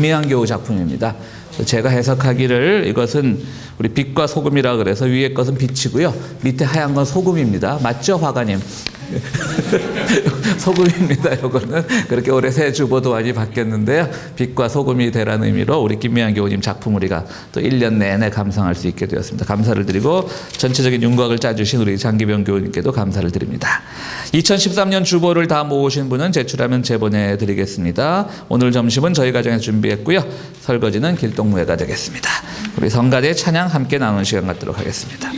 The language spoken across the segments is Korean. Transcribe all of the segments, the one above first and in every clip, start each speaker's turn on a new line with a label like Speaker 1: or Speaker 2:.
Speaker 1: 김미향교우 작품입니다. 제가 해석하기를 이것은 우리 빛과 소금이라 그래서 위에 것은 빛이고요. 밑에 하얀 건 소금입니다. 맞죠, 화가님? 소금입니다. 이거는 그렇게 올해 새 주보도 많이 바뀌었는데요. 빛과 소금이 되라는 의미로 우리 김미향 교우님 작품 우리가 또 1년 내내 감상할 수 있게 되었습니다. 감사를 드리고 전체적인 윤곽을 짜주신 우리 장기병 교우님께도 감사를 드립니다. 2013년 주보를 다 모으신 분은 제출하면 제보내 드리겠습니다. 오늘 점심은 저희 가정에서 준비했고요. 설거지는 길동무회가 되겠습니다. 우리 성가대 찬양 함께 나누는 시간 갖도록 하겠습니다.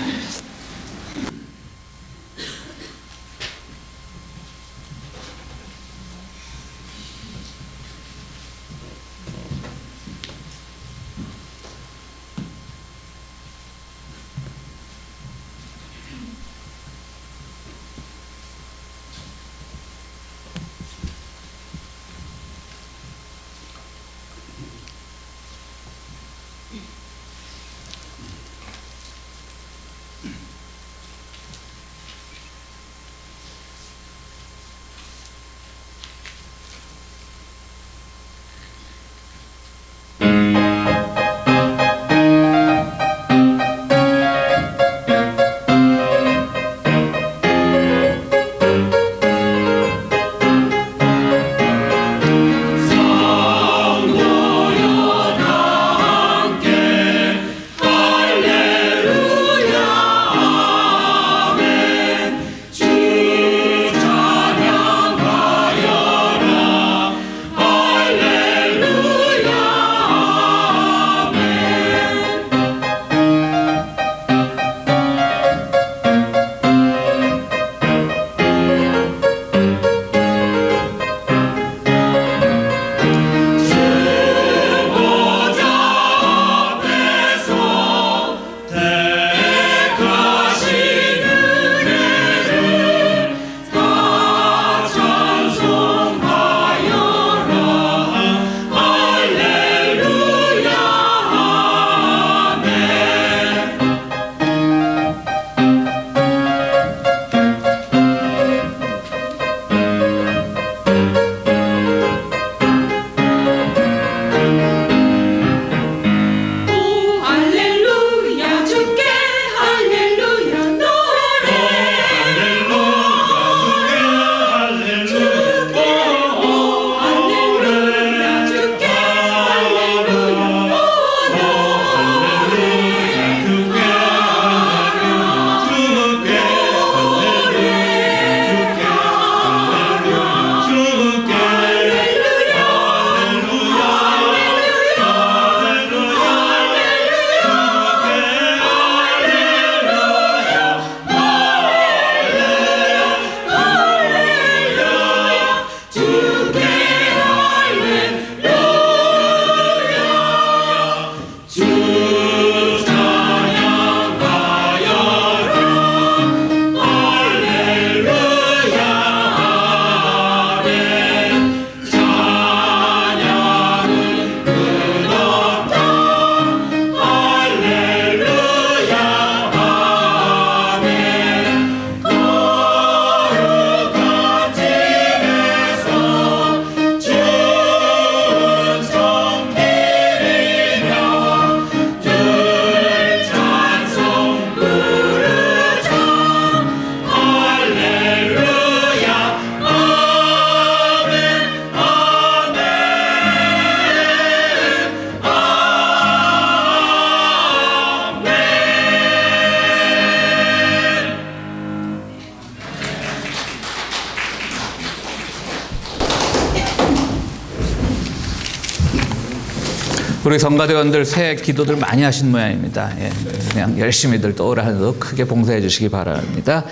Speaker 1: 우리 성가대원들 새해 기도들 많이 하신 모양입니다. 예, 그냥 열심히들 또 올 한해도 크게 봉사해 주시기 바랍니다.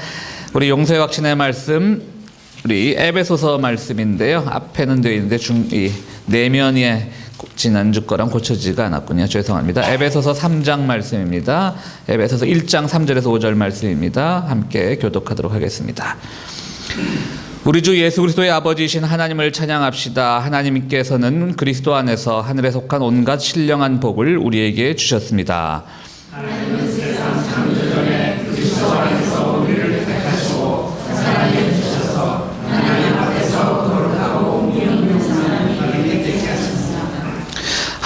Speaker 1: 우리 용서의 확신의 말씀, 우리 에베소서 말씀인데요. 앞에는 되어 있는데 이 내면에 지난주 거랑 고쳐지지가 않았군요. 죄송합니다. 에베소서 3장 말씀입니다. 에베소서 1장 3절에서 5절 말씀입니다. 함께 교독하도록 하겠습니다. 우리 주 예수 그리스도의 아버지이신 하나님을 찬양합시다. 하나님께서는 그리스도 안에서 하늘에 속한 온갖 신령한 복을 우리에게 주셨습니다. 하나님은 세상 창조전에 그리스도 안에서 우리를 택하시고 사랑해 주셔서 하나님 앞에서 거룩하고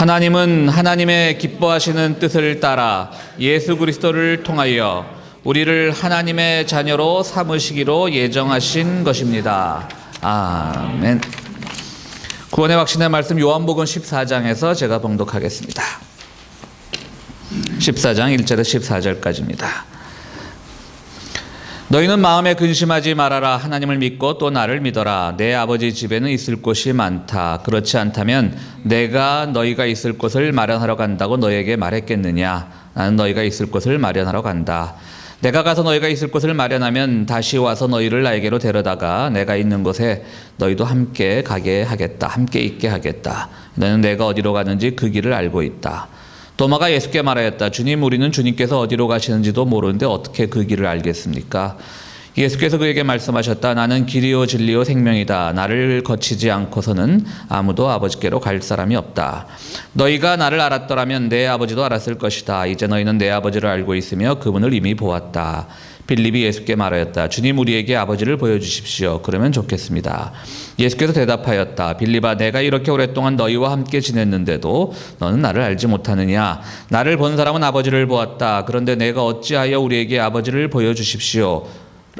Speaker 1: 하나님은 하나님의 기뻐하시는 뜻을 따라 예수 그리스도를 통하여 우리를 하나님의 자녀로 삼으시기로 예정하신 것입니다. 아멘. 구원의 확신의 말씀 요한복음 14장에서 제가 봉독하겠습니다. 14장 1절에서 14절까지입니다. 너희는 마음에 근심하지 말아라. 하나님을 믿고 또 나를 믿어라. 내 아버지 집에는 있을 곳이 많다. 그렇지 않다면 내가 너희가 있을 곳을 마련하러 간다고 너희에게 말했겠느냐. 나는 너희가 있을 곳을 마련하러 간다. 내가 가서 너희가 있을 곳을 마련하면 다시 와서 너희를 나에게로 데려다가 내가 있는 곳에 너희도 함께 가게 하겠다. 함께 있게 하겠다. 너는 내가 어디로 가는지 그 길을 알고 있다. 도마가 예수께 말하였다. 주님, 우리는 주님께서 어디로 가시는지도 모르는데 어떻게 그 길을 알겠습니까? 예수께서 그에게 말씀하셨다. 나는 길이요 진리요 생명이다. 나를 거치지 않고서는 아무도 아버지께로 갈 사람이 없다. 너희가 나를 알았더라면 내 아버지도 알았을 것이다. 이제 너희는 내 아버지를 알고 있으며 그분을 이미 보았다. 빌립이 예수께 말하였다. 주님, 우리에게 아버지를 보여주십시오. 그러면 좋겠습니다. 예수께서 대답하였다. 빌립아, 내가 이렇게 오랫동안 너희와 함께 지냈는데도 너는 나를 알지 못하느냐? 나를 본 사람은 아버지를 보았다. 그런데 내가 어찌하여 우리에게 아버지를 보여주십시오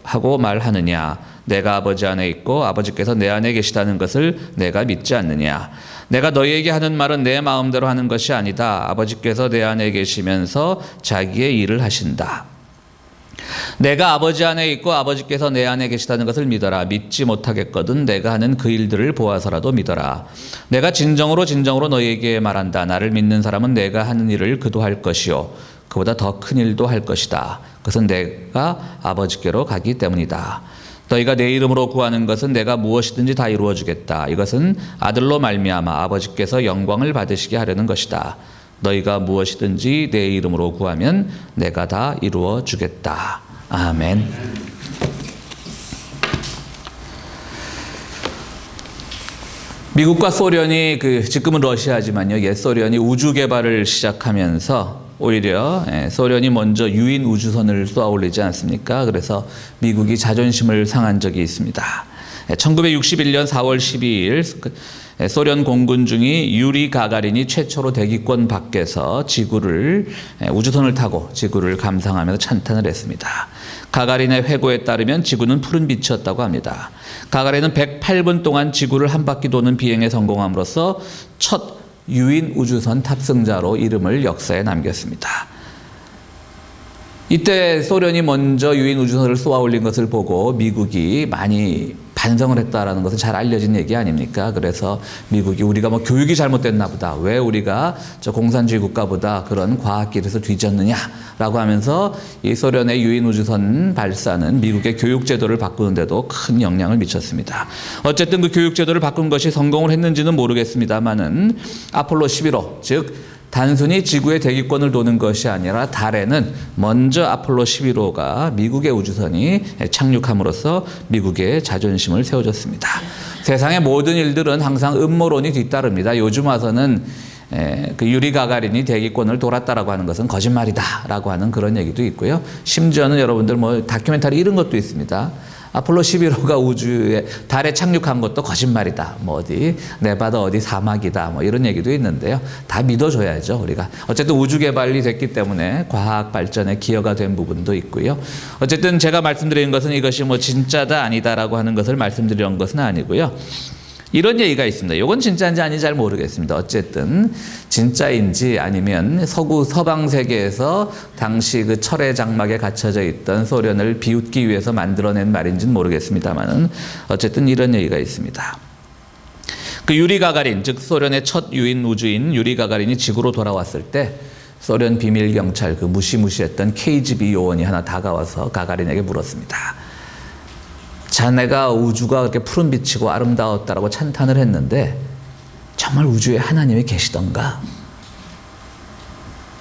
Speaker 1: 하고 말하느냐? 내가 아버지 안에 있고 아버지께서 내 안에 계시다는 것을 내가 믿지 않느냐? 내가 너희에게 하는 말은 내 마음대로 하는 것이 아니다. 아버지께서 내 안에 계시면서 자기의 일을 하신다. 내가 아버지 안에 있고 아버지께서 내 안에 계시다는 것을 믿어라. 믿지 못하겠거든 내가 하는 그 일들을 보아서라도 믿어라. 내가 진정으로 너희에게 말한다. 나를 믿는 사람은 내가 하는 일을 그도 할 것이요 그보다 더 큰 일도 할 것이다. 그것은 내가 아버지께로 가기 때문이다. 너희가 내 이름으로 구하는 것은 내가 무엇이든지 다 이루어 주겠다. 이것은 아들로 말미암아 아버지께서 영광을 받으시게 하려는 것이다. 너희가 무엇이든지 내 이름으로 구하면 내가 다 이루어 주겠다. 아멘. 미국과 소련이 지금은 러시아지만요. 옛 소련이 우주 개발을 시작하면서 오히려 소련이 먼저 유인 우주선을 쏘아 올리지 않습니까? 그래서 미국이 자존심을 상한 적이 있습니다. 1961년 4월 12일 소련 공군 중이 유리 가가린이 최초로 대기권 밖에서 우주선을 타고 지구를 감상하면서 찬탄을 했습니다. 가가린의 회고에 따르면 지구는 푸른 빛이었다고 합니다. 가가린은 108분 동안 지구를 한 바퀴 도는 비행에 성공함으로써 첫 유인 우주선 탑승자로 이름을 역사에 남겼습니다. 이때 소련이 먼저 유인 우주선을 쏘아 올린 것을 보고 미국이 많이 반성을 했다라는 것은 잘 알려진 얘기 아닙니까? 그래서 미국이 우리가 교육이 잘못됐나 보다. 왜 우리가 저 공산주의 국가보다 그런 과학기술에서 뒤졌느냐라고 하면서 이 소련의 유인 우주선 발사는 미국의 교육 제도를 바꾸는데도 큰 영향을 미쳤습니다. 어쨌든 그 교육 제도를 바꾼 것이 성공을 했는지는 모르겠습니다만은 아폴로 11호, 즉 단순히 지구의 대기권을 도는 것이 아니라 달에는 먼저 아폴로 11호가 미국의 우주선이 착륙함으로써 미국의 자존심을 세워줬습니다. 세상의 모든 일들은 항상 음모론이 뒤따릅니다. 요즘 와서는 그 유리 가가린이 대기권을 돌았다라고 하는 것은 거짓말이다라고 하는 그런 얘기도 있고요. 심지어는 여러분들 다큐멘터리 이런 것도 있습니다. 아폴로 11호가 달에 착륙한 것도 거짓말이다. 어디 네바다 어디 사막이다. 이런 얘기도 있는데요. 다 믿어줘야죠, 우리가. 어쨌든 우주 개발이 됐기 때문에 과학 발전에 기여가 된 부분도 있고요. 어쨌든 제가 말씀드리는 것은 이것이 진짜다 아니다라고 하는 것을 말씀드리는 것은 아니고요. 이런 얘기가 있습니다. 이건 진짜인지 아닌지 잘 모르겠습니다. 어쨌든 진짜인지 아니면 서방 세계에서 당시 그 철의 장막에 갇혀져 있던 소련을 비웃기 위해서 만들어낸 말인지는 모르겠습니다만은 어쨌든 이런 얘기가 있습니다. 그 유리 가가린, 즉 소련의 첫 유인 우주인 유리 가가린이 지구로 돌아왔을 때 소련 비밀 경찰 그 무시무시했던 KGB 요원이 하나 다가와서 가가린에게 물었습니다. 자네가 우주가 그렇게 푸른 빛이고 아름다웠다라고 찬탄을 했는데 정말 우주에 하나님이 계시던가?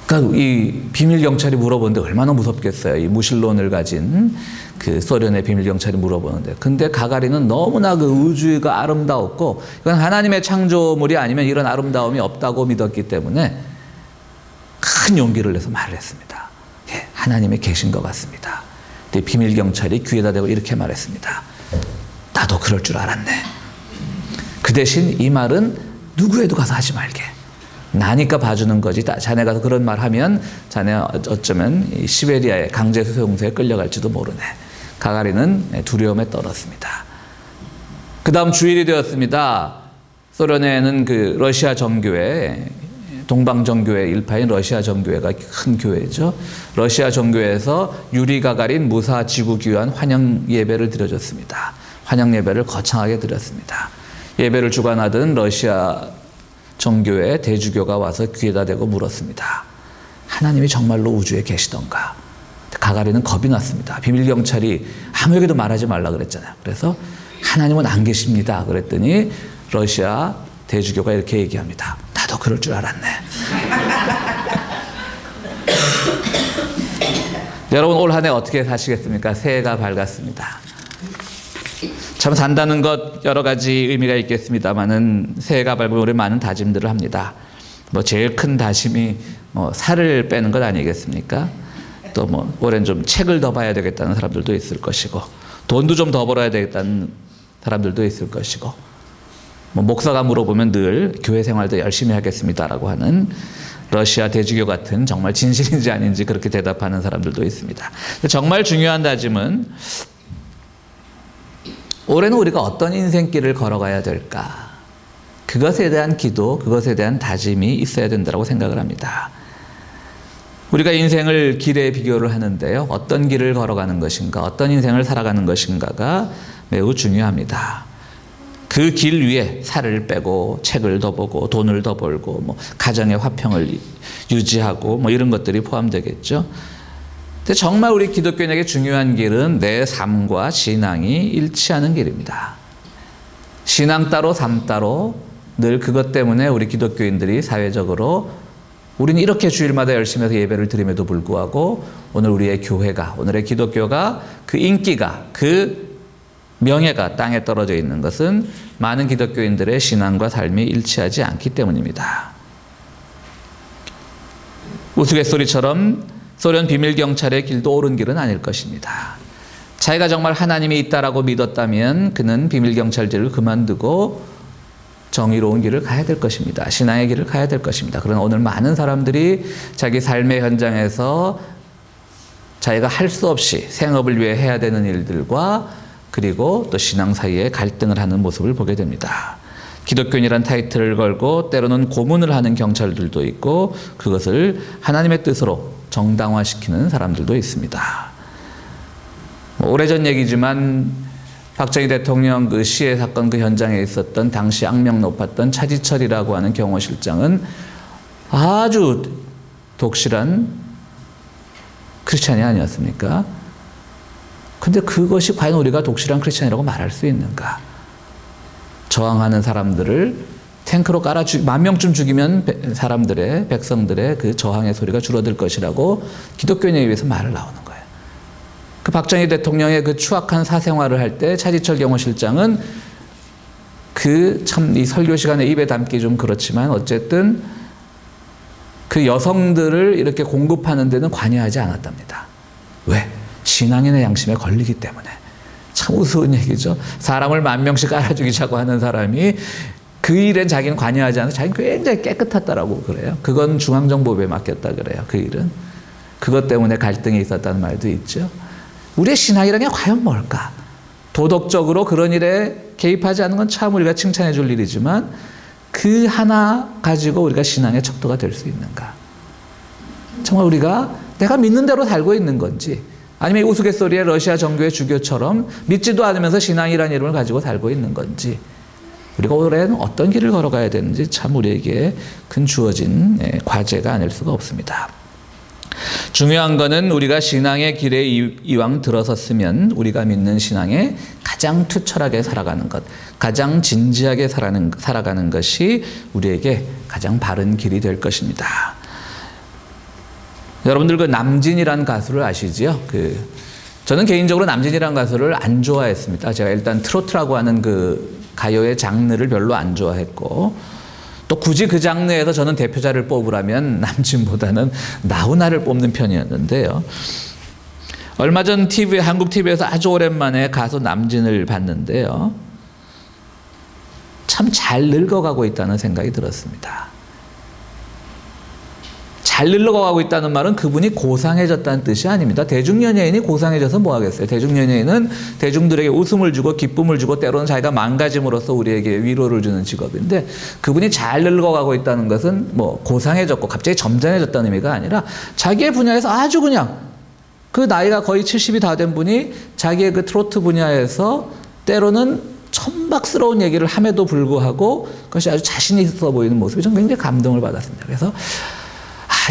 Speaker 1: 그러니까 이 비밀 경찰이 물어보는데 얼마나 무섭겠어요. 이 무신론을 가진 그 소련의 비밀 경찰이 물어보는데, 근데 가가린은 너무나 그 우주가 아름다웠고 이건 하나님의 창조물이 아니면 이런 아름다움이 없다고 믿었기 때문에 큰 용기를 내서 말을 했습니다. 예, 하나님이 계신 것 같습니다. 비밀 경찰이 귀에다 대고 이렇게 말했습니다. 나도 그럴 줄 알았네. 그 대신 이 말은 누구에도 가서 하지 말게. 나니까 봐주는 거지. 자네가 그런 말 하면 자네 어쩌면 이 시베리아의 강제 수용소에 끌려갈지도 모르네. 가가린은 두려움에 떨었습니다. 그 다음 주일이 되었습니다. 소련에는 그 러시아 정교회, 동방 정교회 일파인 러시아 정교회가 큰 교회죠. 러시아 정교회에서 유리 가가린 무사 지구 귀환 환영 예배를 드려줬습니다. 환영 예배를 거창하게 드렸습니다. 예배를 주관하던 러시아 정교회 대주교가 와서 귀에다 대고 물었습니다. 하나님이 정말로 우주에 계시던가? 가가린은 겁이 났습니다. 비밀 경찰이 아무에게도 말하지 말라 그랬잖아요. 그래서 하나님은 안 계십니다. 그랬더니 러시아 대주교가 이렇게 얘기합니다. 나도 그럴 줄 알았네. 여러분 올 한 해 어떻게 사시겠습니까? 새해가 밝았습니다. 참 산다는 것 여러 가지 의미가 있겠습니다만은 새해가 밝으면 우리 많은 다짐들을 합니다. 뭐 제일 큰 다짐이 살을 빼는 것 아니겠습니까? 또 뭐 올해는 좀 책을 더 봐야 되겠다는 사람들도 있을 것이고 돈도 좀 더 벌어야 되겠다는 사람들도 있을 것이고 뭐 목사가 물어보면 늘 교회 생활도 열심히 하겠습니다라고 하는 러시아 대주교 같은 정말 진실인지 아닌지 그렇게 대답하는 사람들도 있습니다. 정말 중요한 다짐은 올해는 우리가 어떤 인생길을 걸어가야 될까? 그것에 대한 기도, 그것에 대한 다짐이 있어야 된다고 생각을 합니다. 우리가 인생을 길에 비교를 하는데요. 어떤 길을 걸어가는 것인가, 어떤 인생을 살아가는 것인가가 매우 중요합니다. 그 길 위에 살을 빼고 책을 더 보고 돈을 더 벌고 뭐 가정의 화평을 유지하고 뭐 이런 것들이 포함되겠죠. 근데 정말 우리 기독교인에게 중요한 길은 내 삶과 신앙이 일치하는 길입니다. 신앙 따로 삶 따로 늘 그것 때문에 우리 기독교인들이 사회적으로 우리는 이렇게 주일마다 열심히 해서 예배를 드림에도 불구하고 오늘 우리의 교회가, 오늘의 기독교가 그 인기가, 그 명예가 땅에 떨어져 있는 것은 많은 기독교인들의 신앙과 삶이 일치하지 않기 때문입니다. 우스갯소리처럼 소련 비밀경찰의 길도 옳은 길은 아닐 것입니다. 자기가 정말 하나님이 있다라고 믿었다면 그는 비밀경찰직을 그만두고 정의로운 길을 가야 될 것입니다. 신앙의 길을 가야 될 것입니다. 그러나 오늘 많은 사람들이 자기 삶의 현장에서 자기가 할 수 없이 생업을 위해 해야 되는 일들과 그리고 또 신앙 사이에 갈등을 하는 모습을 보게 됩니다. 기독교인이란 타이틀을 걸고 때로는 고문을 하는 경찰들도 있고 그것을 하나님의 뜻으로 정당화시키는 사람들도 있습니다. 오래전 얘기지만 박정희 대통령 그 시해 사건 그 현장에 있었던 당시 악명 높았던 차지철이라고 하는 경호실장은 아주 독실한 크리스찬이 아니었습니까? 근데 그것이 과연 우리가 독실한 크리스찬이라고 말할 수 있는가? 저항하는 사람들을 탱크로 깔아 10,000명쯤 죽이면 사람들의, 백성들의 그 저항의 소리가 줄어들 것이라고 기독교인에 의해서 말을 나오는 거예요. 그 박정희 대통령의 그 추악한 사생활을 할 때 차지철 경호실장은 그 참 이 설교 시간에 입에 담기 좀 그렇지만 어쨌든 그 여성들을 이렇게 공급하는 데는 관여하지 않았답니다. 왜? 신앙인의 양심에 걸리기 때문에. 참 우스운 얘기죠. 사람을 10,000명씩 깔아 죽이자고 하는 사람이 그 일엔 자기는 관여하지 않아서 자기는 굉장히 깨끗하다라고 그래요. 그건 중앙정보부에 맡겼다 그래요. 그 일은. 그것 때문에 갈등이 있었다는 말도 있죠. 우리의 신앙이라는 게 과연 뭘까? 도덕적으로 그런 일에 개입하지 않는 건 참 우리가 칭찬해 줄 일이지만 그 하나 가지고 우리가 신앙의 척도가 될 수 있는가? 정말 우리가 내가 믿는 대로 살고 있는 건지 아니면 우스갯소리에 러시아 정교회 주교처럼 믿지도 않으면서 신앙이라는 이름을 가지고 살고 있는 건지 우리가 올해는 어떤 길을 걸어가야 되는지 참 우리에게 큰 주어진 과제가 아닐 수가 없습니다. 중요한 거는 우리가 신앙의 길에 이왕 들어섰으면 우리가 믿는 신앙에 가장 투철하게 살아가는 것, 가장 진지하게 살아가는 것이 우리에게 가장 바른 길이 될 것입니다. 여러분들 그 남진이라는 가수를 아시지요? 저는 개인적으로 남진이라는 가수를 안 좋아했습니다. 제가 일단 트로트라고 하는 그 가요의 장르를 별로 안 좋아했고 또 굳이 그 장르에서 저는 대표자를 뽑으라면 남진보다는 나훈아를 뽑는 편이었는데요. 얼마 전 한국 TV에서 아주 오랜만에 가수 남진을 봤는데요. 참 잘 늙어가고 있다는 생각이 들었습니다. 잘 늙어가고 있다는 말은 그분이 고상해졌다는 뜻이 아닙니다. 대중연예인이 고상해져서 뭐 하겠어요. 대중연예인은 대중들에게 웃음을 주고 기쁨을 주고 때로는 자기가 망가짐으로써 우리에게 위로를 주는 직업인데, 그분이 잘 늙어가고 있다는 것은 뭐 고상해졌고 갑자기 점잖해졌다는 의미가 아니라 자기의 분야에서 아주 그냥 그 나이가 거의 70이 다 된 분이 자기의 그 트로트 분야에서 때로는 천박스러운 얘기를 함에도 불구하고 그것이 아주 자신 있어 보이는 모습이 저는 굉장히 감동을 받았습니다. 그래서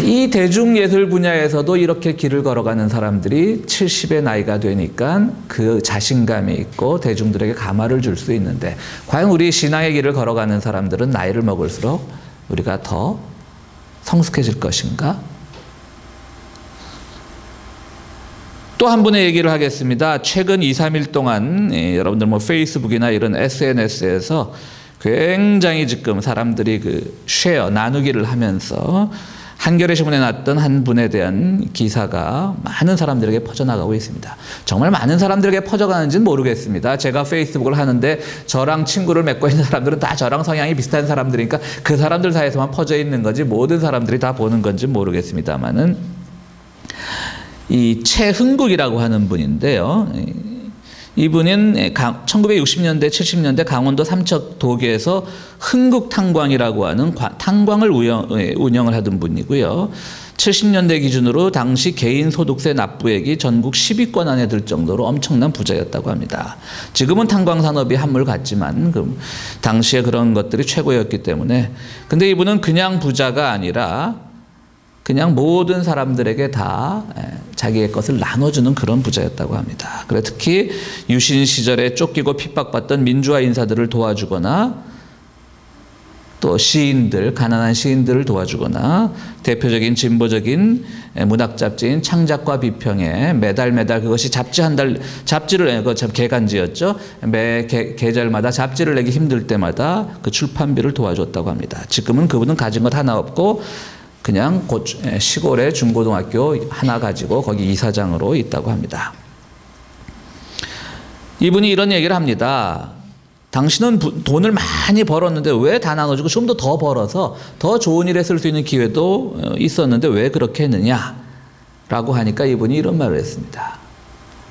Speaker 1: 이 대중예술 분야에서도 이렇게 길을 걸어가는 사람들이 70의 나이가 되니까 그 자신감이 있고 대중들에게 감화를 줄 수 있는데, 과연 우리 신앙의 길을 걸어가는 사람들은 나이를 먹을수록 우리가 더 성숙해질 것인가? 또 한 분의 얘기를 하겠습니다. 최근 2, 3일 동안 여러분들 뭐 페이스북이나 이런 SNS에서 굉장히 지금 사람들이 그 쉐어, 나누기를 하면서 한겨레 신문에 났던 한 분에 대한 기사가 많은 사람들에게 퍼져나가고 있습니다. 정말 많은 사람들에게 퍼져가는지는 모르겠습니다. 제가 페이스북을 하는데 저랑 친구를 맺고 있는 사람들은 다 저랑 성향이 비슷한 사람들이니까 그 사람들 사이에서만 퍼져 있는 건지 모든 사람들이 다 보는 건지 모르겠습니다만은, 이 최흥국이라고 하는 분인데요. 이분은 1960년대, 70년대 강원도 삼척 도계에서 흥국탄광이라고 하는 탄광을 운영을 하던 분이고요. 70년대 기준으로 당시 개인 소득세 납부액이 전국 10위권 안에 들 정도로 엄청난 부자였다고 합니다. 지금은 탄광 산업이 한물 갔지만 당시에 그런 것들이 최고였기 때문에. 근데 이분은 그냥 부자가 아니라 그냥 모든 사람들에게 다 자기의 것을 나눠주는 그런 부자였다고 합니다. 그래 특히 유신 시절에 쫓기고 핍박받던 민주화 인사들을 도와주거나 또 시인들, 가난한 시인들을 도와주거나 대표적인 진보적인 문학 잡지인 창작과 비평에 매달 그것이 잡지 한 달, 잡지를, 그 개간지였죠. 매 계절마다 잡지를 내기 힘들 때마다 그 출판비를 도와줬다고 합니다. 지금은 그분은 가진 것 하나 없고 그냥 시골의 중고등학교 하나 가지고 거기 이사장으로 있다고 합니다. 이분이 이런 얘기를 합니다. 당신은 돈을 많이 벌었는데 왜 다 나눠주고 좀 더 벌어서 더 좋은 일에 쓸 수 있는 기회도 있었는데 왜 그렇게 했느냐? 라고 하니까 이분이 이런 말을 했습니다.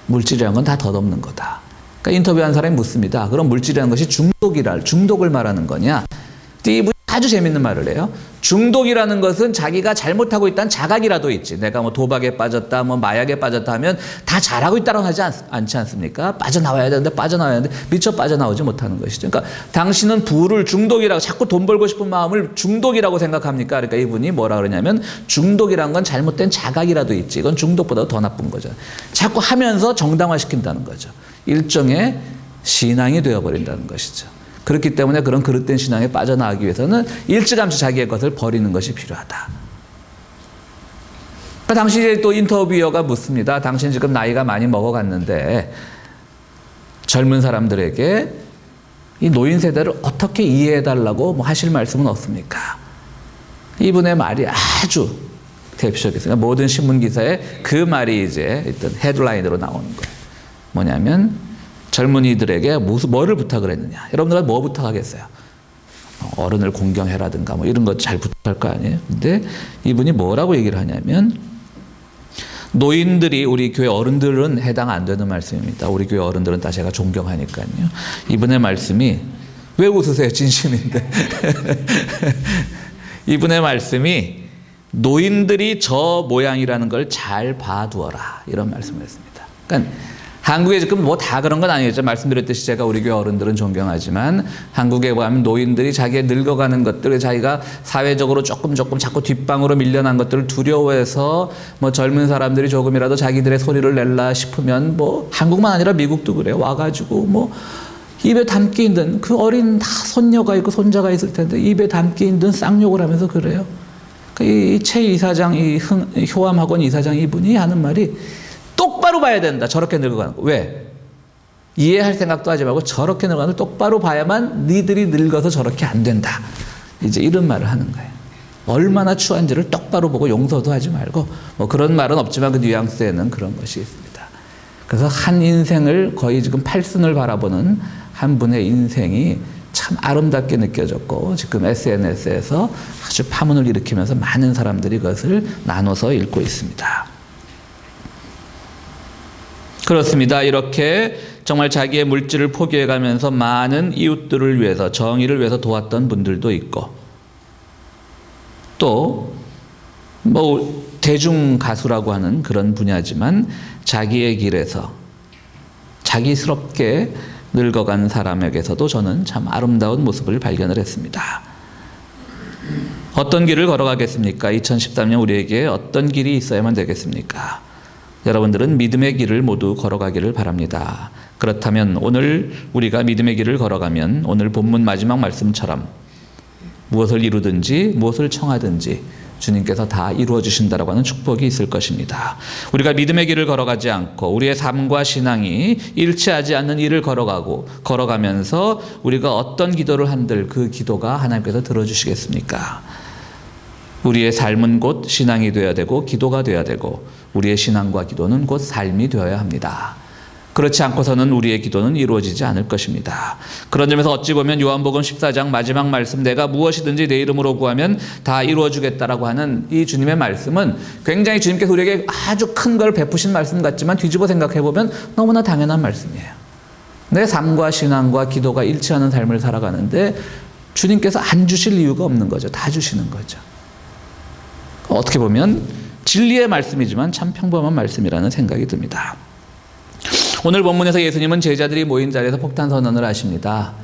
Speaker 1: 물질이라는 건 다 덧없는 거다. 그러니까 인터뷰한 사람이 묻습니다. 그럼 물질이라는 것이 중독을 말하는 거냐? 근데 이분이 아주 재밌는 말을 해요. 중독이라는 것은 자기가 잘못하고 있다는 자각이라도 있지. 내가 뭐 도박에 빠졌다, 뭐 마약에 빠졌다 하면 다 잘하고 있다고 하지 않지 않습니까? 빠져나와야 되는데 미처 빠져나오지 못하는 것이죠. 그러니까 당신은 부를 중독이라고, 자꾸 돈 벌고 싶은 마음을 중독이라고 생각합니까? 그러니까 이분이 뭐라 그러냐면, 중독이란 건 잘못된 자각이라도 있지. 이건 중독보다 더 나쁜 거죠. 자꾸 하면서 정당화시킨다는 거죠. 일종의 신앙이 되어버린다는 것이죠. 그렇기 때문에 그런 그릇된 신앙에 빠져나가기 위해서는 일찌감치 자기의 것을 버리는 것이 필요하다. 그러니까 당시 또 인터뷰어가 묻습니다. 당신 지금 나이가 많이 먹어갔는데 젊은 사람들에게 이 노인 세대를 어떻게 이해해달라고 뭐 하실 말씀은 없습니까? 이분의 말이 아주 대표적이었어요. 모든 신문 기사에 그 말이 이제 일단 헤드라인으로 나오는 거예요. 뭐냐면, 젊은이들에게 뭐를 부탁을 했느냐. 여러분들은 뭐 부탁하겠어요? 어른을 공경해라든가 뭐 이런 거 잘 부탁할 거 아니에요? 근데 이분이 뭐라고 얘기를 하냐면, 노인들이, 우리 교회 어른들은 해당 안 되는 말씀입니다. 우리 교회 어른들은 다 제가 존경하니까요. 이분의 말씀이, 왜 웃으세요? 진심인데. 이분의 말씀이 노인들이 저 모양이라는 걸 잘 봐두어라. 이런 말씀을 했습니다. 그러니까 한국에 지금 뭐 다 그런 건 아니겠죠. 말씀드렸듯이 제가 우리 교회 어른들은 존경하지만, 한국에 보면 노인들이 자기의 늙어가는 것들, 자기가 사회적으로 조금 자꾸 뒷방으로 밀려난 것들을 두려워해서 뭐 젊은 사람들이 조금이라도 자기들의 소리를 낼라 싶으면, 뭐 한국만 아니라 미국도 그래요. 와가지고 뭐 입에 담기 힘든, 그 어린 다 손녀가 있고 손자가 있을 텐데 입에 담기 힘든 쌍욕을 하면서 그래요. 이 최 이사장, 이 효암학원 이사장 이분이 하는 말이, 똑바로 봐야 된다. 저렇게 늙어가는 거. 왜? 이해할 생각도 하지 말고 저렇게 늙어가는 걸 똑바로 봐야만 니들이 늙어서 저렇게 안 된다. 이제 이런 말을 하는 거예요. 얼마나 추한지를 똑바로 보고 용서도 하지 말고, 뭐 그런 말은 없지만 그 뉘앙스에는 그런 것이 있습니다. 그래서 한 인생을 거의 지금 8순을 바라보는 한 분의 인생이 참 아름답게 느껴졌고 지금 SNS에서 아주 파문을 일으키면서 많은 사람들이 그것을 나눠서 읽고 있습니다. 그렇습니다. 이렇게 정말 자기의 물질을 포기해가면서 많은 이웃들을 위해서, 정의를 위해서 도왔던 분들도 있고, 또 뭐 대중 가수라고 하는 그런 분야지만 자기의 길에서 자기스럽게 늙어간 사람에게서도 저는 참 아름다운 모습을 발견을 했습니다. 어떤 길을 걸어가겠습니까? 2013년 우리에게 어떤 길이 있어야만 되겠습니까? 여러분들은 믿음의 길을 모두 걸어가기를 바랍니다. 그렇다면 오늘 우리가 믿음의 길을 걸어가면 오늘 본문 마지막 말씀처럼 무엇을 이루든지 무엇을 청하든지 주님께서 다 이루어 주신다라고 하는 축복이 있을 것입니다. 우리가 믿음의 길을 걸어가지 않고 우리의 삶과 신앙이 일치하지 않는 일을 걸어가면서 우리가 어떤 기도를 한들 그 기도가 하나님께서 들어주시겠습니까? 우리의 삶은 곧 신앙이 되어야 되고 기도가 되어야 되고 우리의 신앙과 기도는 곧 삶이 되어야 합니다. 그렇지 않고서는 우리의 기도는 이루어지지 않을 것입니다. 그런 점에서 어찌 보면 요한복음 14장 마지막 말씀, 내가 무엇이든지 내 이름으로 구하면 다 이루어주겠다라고 하는 이 주님의 말씀은 굉장히 주님께서 우리에게 아주 큰 걸 베푸신 말씀 같지만 뒤집어 생각해보면 너무나 당연한 말씀이에요. 내 삶과 신앙과 기도가 일치하는 삶을 살아가는데 주님께서 안 주실 이유가 없는 거죠. 다 주시는 거죠. 어떻게 보면 진리의 말씀이지만 참 평범한 말씀이라는 생각이 듭니다. 오늘 본문에서 예수님은 제자들이 모인 자리에서 폭탄 선언을 하십니다.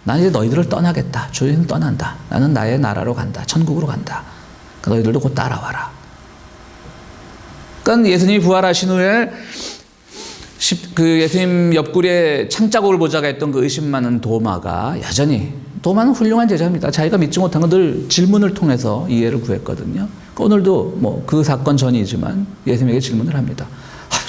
Speaker 1: 나는 이제 너희들을 떠나겠다. 주님 떠난다. 나는 나의 나라로 간다. 천국으로 간다. 너희들도 곧 따라와라. 그러니까 예수님이 부활하신 후에 그 예수님 옆구리에 창자국을 보자가 했던 그 의심 많은 도마가 여전히, 도마는 훌륭한 제자입니다. 자기가 믿지 못한 건 늘 질문을 통해서 이해를 구했거든요. 그러니까 오늘도 뭐 그 사건 전이지만 예수님에게 질문을 합니다.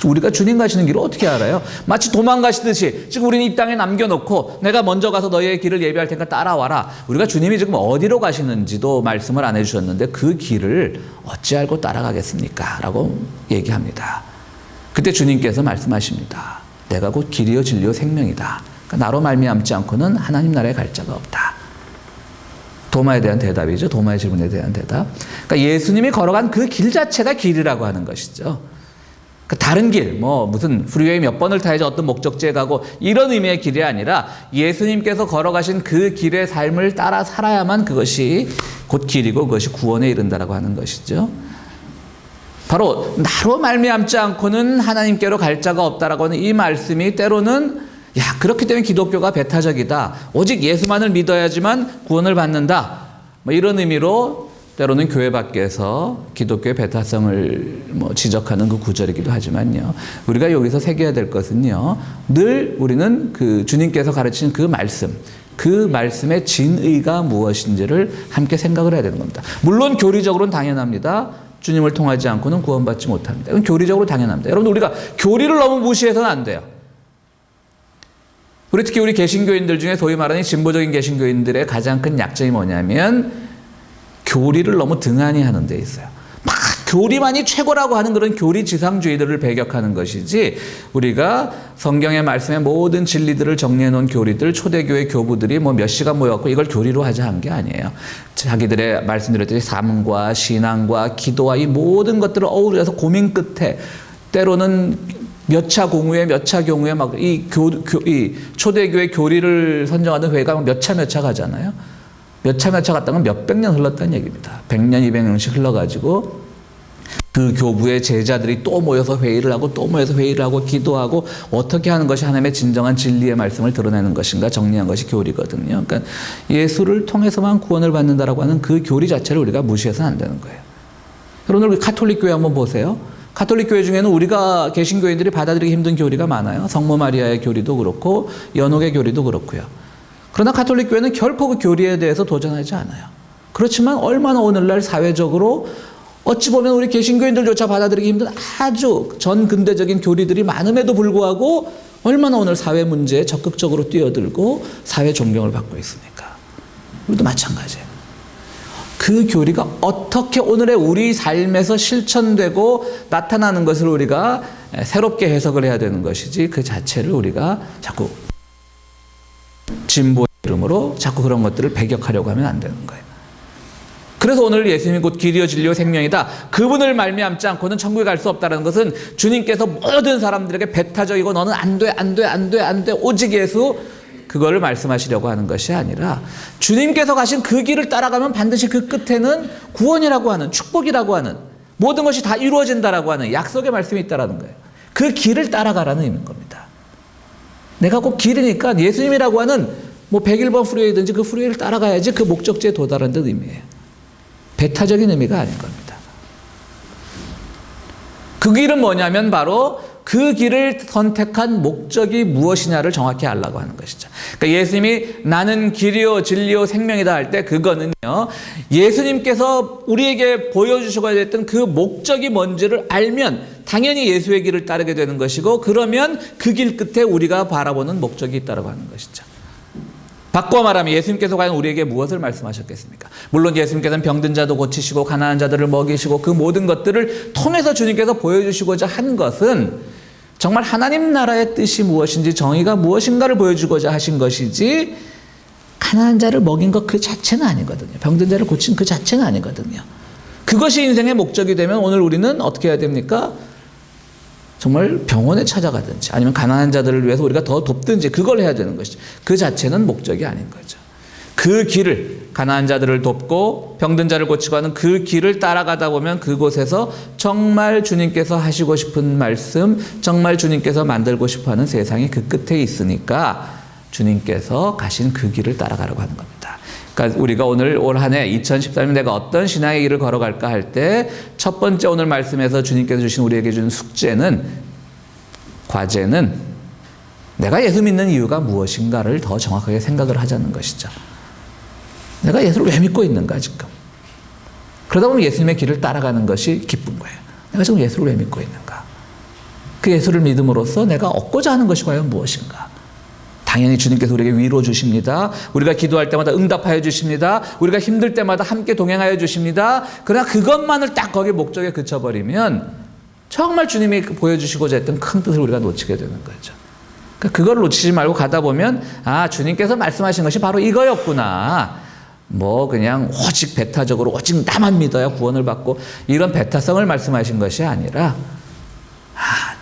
Speaker 1: 우리가 주님 가시는 길을 어떻게 알아요? 마치 도망가시듯이 지금 우리는 이 땅에 남겨놓고 내가 먼저 가서 너희의 길을 예비할 테니까 따라와라. 우리가 주님이 지금 어디로 가시는지도 말씀을 안 해주셨는데 그 길을 어찌 알고 따라가겠습니까? 라고 얘기합니다. 그때 주님께서 말씀하십니다. 내가 곧 길이요 진리요 생명이다. 그러니까 나로 말미암지 않고는 하나님 나라에 갈 자가 없다. 도마에 대한 대답이죠. 도마의 질문에 대한 대답. 그러니까 예수님이 걸어간 그 길 자체가 길이라고 하는 것이죠. 다른 길, 뭐 무슨 프리웨이 몇 번을 타야지 어떤 목적지에 가고 이런 의미의 길이 아니라 예수님께서 걸어가신 그 길의 삶을 따라 살아야만 그것이 곧 길이고 그것이 구원에 이른다라고 하는 것이죠. 바로 나로 말미암지 않고는 하나님께로 갈 자가 없다라고 하는 이 말씀이 때로는 그렇기 때문에 기독교가 배타적이다. 오직 예수만을 믿어야지만 구원을 받는다. 뭐 이런 의미로 때로는 교회 밖에서 기독교의 배타성을 지적하는 그 구절이기도 하지만요. 우리가 여기서 새겨야 될 것은요. 늘 우리는 그 주님께서 가르치는 그 말씀, 그 말씀의 진의가 무엇인지를 함께 생각을 해야 되는 겁니다. 물론 교리적으로는 당연합니다. 주님을 통하지 않고는 구원받지 못합니다. 이건 교리적으로 당연합니다. 여러분 우리가 교리를 너무 무시해서는 안 돼요. 우리 특히 우리 개신교인들 중에 소위 말하는 진보적인 개신교인들의 가장 큰 약점이 뭐냐면 교리를 너무 등한히 하는 데 있어요. 막 교리만이 최고라고 하는 그런 교리 지상주의들을 배격하는 것이지 우리가 성경의 말씀의 모든 진리들을 정리해 놓은 교리들, 초대교회 교부들이 뭐 몇 시간 모여갖고 이걸 교리로 하자 한 게 아니에요. 자기들의 말씀드렸듯이 삶과 신앙과 기도와 이 모든 것들을 어우러서 고민 끝에 때로는 몇 차 공후에 몇 차 경우에 막 이 초대교회 교리를 선정하는 회가 몇 차 가잖아요. 몇 차 갔다가 몇백 년 흘렀다는 얘기입니다. 100년, 200년씩 흘러가지고 그 교부의 제자들이 또 모여서 회의를 하고 또 모여서 회의를 하고 기도하고 어떻게 하는 것이 하나님의 진정한 진리의 말씀을 드러내는 것인가 정리한 것이 교리거든요. 그러니까 예수를 통해서만 구원을 받는다라고 하는 그 교리 자체를 우리가 무시해서는 안 되는 거예요. 여러분들 가톨릭 교회 한번 보세요. 가톨릭 교회 중에는 우리가 개신교인들이 받아들이기 힘든 교리가 많아요. 성모 마리아의 교리도 그렇고 연옥의 교리도 그렇고요. 그러나 가톨릭 교회는 결코 그 교리에 대해서 도전하지 않아요. 그렇지만 얼마나 오늘날 사회적으로 어찌 보면 우리 개신교인들조차 받아들이기 힘든 아주 전근대적인 교리들이 많음에도 불구하고 얼마나 오늘 사회 문제에 적극적으로 뛰어들고 사회 존경을 받고 있습니까? 우리도 마찬가지예요. 그 교리가 어떻게 오늘의 우리 삶에서 실천되고 나타나는 것을 우리가 새롭게 해석을 해야 되는 것이지 그 자체를 우리가 자꾸 진보의 이름으로 자꾸 그런 것들을 배격하려고 하면 안 되는 거예요. 그래서 오늘 예수님이 곧 길이요 진리요 생명이다. 그분을 말미암지 않고는 천국에 갈 수 없다는 것은 주님께서 모든 사람들에게 배타적이고 너는 안 돼, 안 돼, 안 돼, 안 돼, 오직 예수, 그거를 말씀하시려고 하는 것이 아니라 주님께서 가신 그 길을 따라가면 반드시 그 끝에는 구원이라고 하는, 축복이라고 하는, 모든 것이 다 이루어진다라고 하는 약속의 말씀이 있다라는 거예요. 그 길을 따라가라는 의미인 겁니다. 내가 꼭 길이니까 예수님이라고 하는 뭐 101번 프리웨이든지 그 프리웨이를 따라가야지 그 목적지에 도달한다는 의미예요. 배타적인 의미가 아닌 겁니다. 그 길은 뭐냐면 바로 그 길을 선택한 목적이 무엇이냐를 정확히 알라고 하는 것이죠. 그러니까 예수님이 나는 길이요 진리요 생명이다 할 때 그거는요, 예수님께서 우리에게 보여주시고자 했던 그 목적이 뭔지를 알면 당연히 예수의 길을 따르게 되는 것이고, 그러면 그 길 끝에 우리가 바라보는 목적이 있다고 하는 것이죠. 바꿔 말하면 예수님께서 과연 우리에게 무엇을 말씀하셨겠습니까? 물론 예수님께서는 병든 자도 고치시고 가난한 자들을 먹이시고 그 모든 것들을 통해서 주님께서 보여주시고자 한 것은 정말 하나님 나라의 뜻이 무엇인지 정의가 무엇인가를 보여주고자 하신 것이지, 가난한 자를 먹인 것 그 자체는 아니거든요. 병든 자를 고친 그 자체는 아니거든요. 그것이 인생의 목적이 되면 오늘 우리는 어떻게 해야 됩니까? 정말 병원에 찾아가든지 아니면 가난한 자들을 위해서 우리가 더 돕든지 그걸 해야 되는 것이죠. 그 자체는 목적이 아닌 거죠. 그 길을, 가난한 자들을 돕고 병든 자를 고치고 하는 그 길을 따라가다 보면 그곳에서 정말 주님께서 하시고 싶은 말씀, 정말 주님께서 만들고 싶어하는 세상이 그 끝에 있으니까 주님께서 가신 그 길을 따라가라고 하는 겁니다. 그러니까 우리가 오늘 올 한 해 2013년 내가 어떤 신앙의 길을 걸어갈까 할 때 첫 번째 오늘 말씀에서 주님께서 주신 우리에게 준 숙제는, 과제는 내가 예수 믿는 이유가 무엇인가를 더 정확하게 생각을 하자는 것이죠. 내가 예수를 왜 믿고 있는가 지금. 그러다 보면 예수님의 길을 따라가는 것이 기쁜 거예요. 내가 지금 예수를 왜 믿고 있는가. 그 예수를 믿음으로써 내가 얻고자 하는 것이 과연 무엇인가. 당연히 주님께서 우리에게 위로 주십니다. 우리가 기도할 때마다 응답하여 주십니다. 우리가 힘들 때마다 함께 동행하여 주십니다. 그러나 그것만을 딱 거기 목적에 그쳐버리면 정말 주님이 보여주시고자 했던 큰 뜻을 우리가 놓치게 되는 거죠. 그러니까 그걸 놓치지 말고 가다 보면 아, 주님께서 말씀하신 것이 바로 이거였구나. 뭐 그냥 오직 배타적으로 오직 나만 믿어야 구원을 받고 이런 배타성을 말씀하신 것이 아니라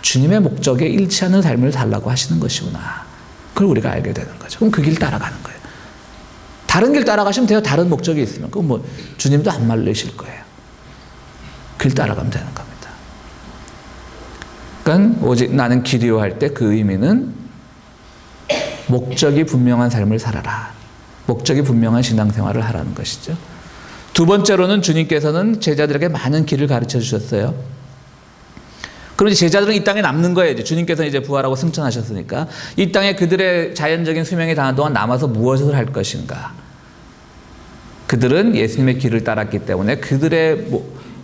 Speaker 1: 주님의 목적에 일치하는 삶을 살라고 하시는 것이구나. 그걸 우리가 알게 되는 거죠. 그럼 그 길 따라가는 거예요. 다른 길 따라가시면 돼요. 다른 목적이 있으면. 그건 뭐 주님도 안 말리실 거예요. 길 따라가면 되는 겁니다. 그러니까 오직 나는 길이요 할 때 그 의미는 목적이 분명한 삶을 살아라. 목적이 분명한 신앙생활을 하라는 것이죠. 두 번째로는 주님께서는 제자들에게 많은 길을 가르쳐 주셨어요. 그럼 이제 제자들은 이 땅에 남는 거예요. 이제 주님께서는 이제 부활하고 승천하셨으니까 이 땅에 그들의 자연적인 수명이 다한 동안 남아서 무엇을 할 것인가. 그들은 예수님의 길을 따랐기 때문에 그들의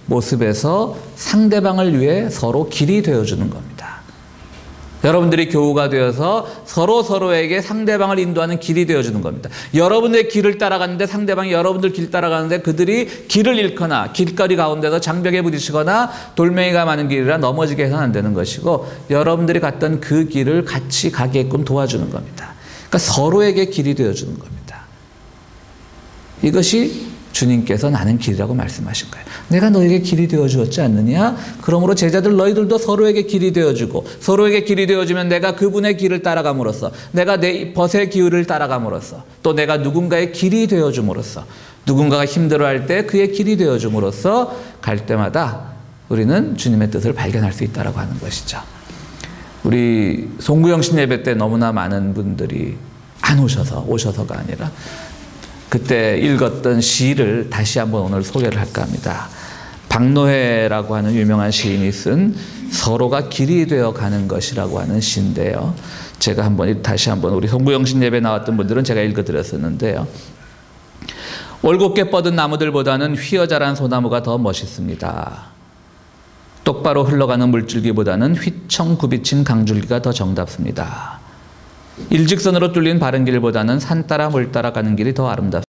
Speaker 1: 모습에서 상대방을 위해 서로 길이 되어주는 겁니다. 여러분들이 교우가 되어서 서로에게 상대방을 인도하는 길이 되어주는 겁니다. 여러분의 길을 따라가는데 상대방이 여러분들 길 따라가는데 그들이 길을 잃거나 길거리 가운데서 장벽에 부딪히거나 돌멩이가 많은 길이라 넘어지게 해서는 안 되는 것이고, 여러분들이 갔던 그 길을 같이 가게끔 도와주는 겁니다. 그러니까 서로에게 길이 되어주는 겁니다. 이것이 주님께서 나는 길이라고 말씀하신 거예요. 내가 너에게 길이 되어주었지 않느냐? 그러므로 제자들 너희들도 서로에게 길이 되어주고, 서로에게 길이 되어주면 내가 그분의 길을 따라감으로써, 내가 내 벗의 길을 따라감으로써, 또 내가 누군가의 길이 되어줌으로써, 누군가가 힘들어할 때 그의 길이 되어줌으로써 갈 때마다 우리는 주님의 뜻을 발견할 수 있다고 하는 것이죠. 우리 송구영신 예배 때 너무나 많은 분들이 안 오셔서가 아니라 그때 읽었던 시를 다시 한번 오늘 소개를 할까 합니다. 박노해라고 하는 유명한 시인이 쓴 서로가 길이 되어 가는 것이라고 하는 시인데요. 제가 다시 한번 우리 송구영신 예배 나왔던 분들은 제가 읽어드렸었는데요. 올곧게 뻗은 나무들보다는 휘어자란 소나무가 더 멋있습니다. 똑바로 흘러가는 물줄기보다는 휘청구비친 강줄기가 더 정답습니다. 일직선으로 뚫린 바른 길보다는 산 따라 물 따라 가는 길이 더 아름답습니다.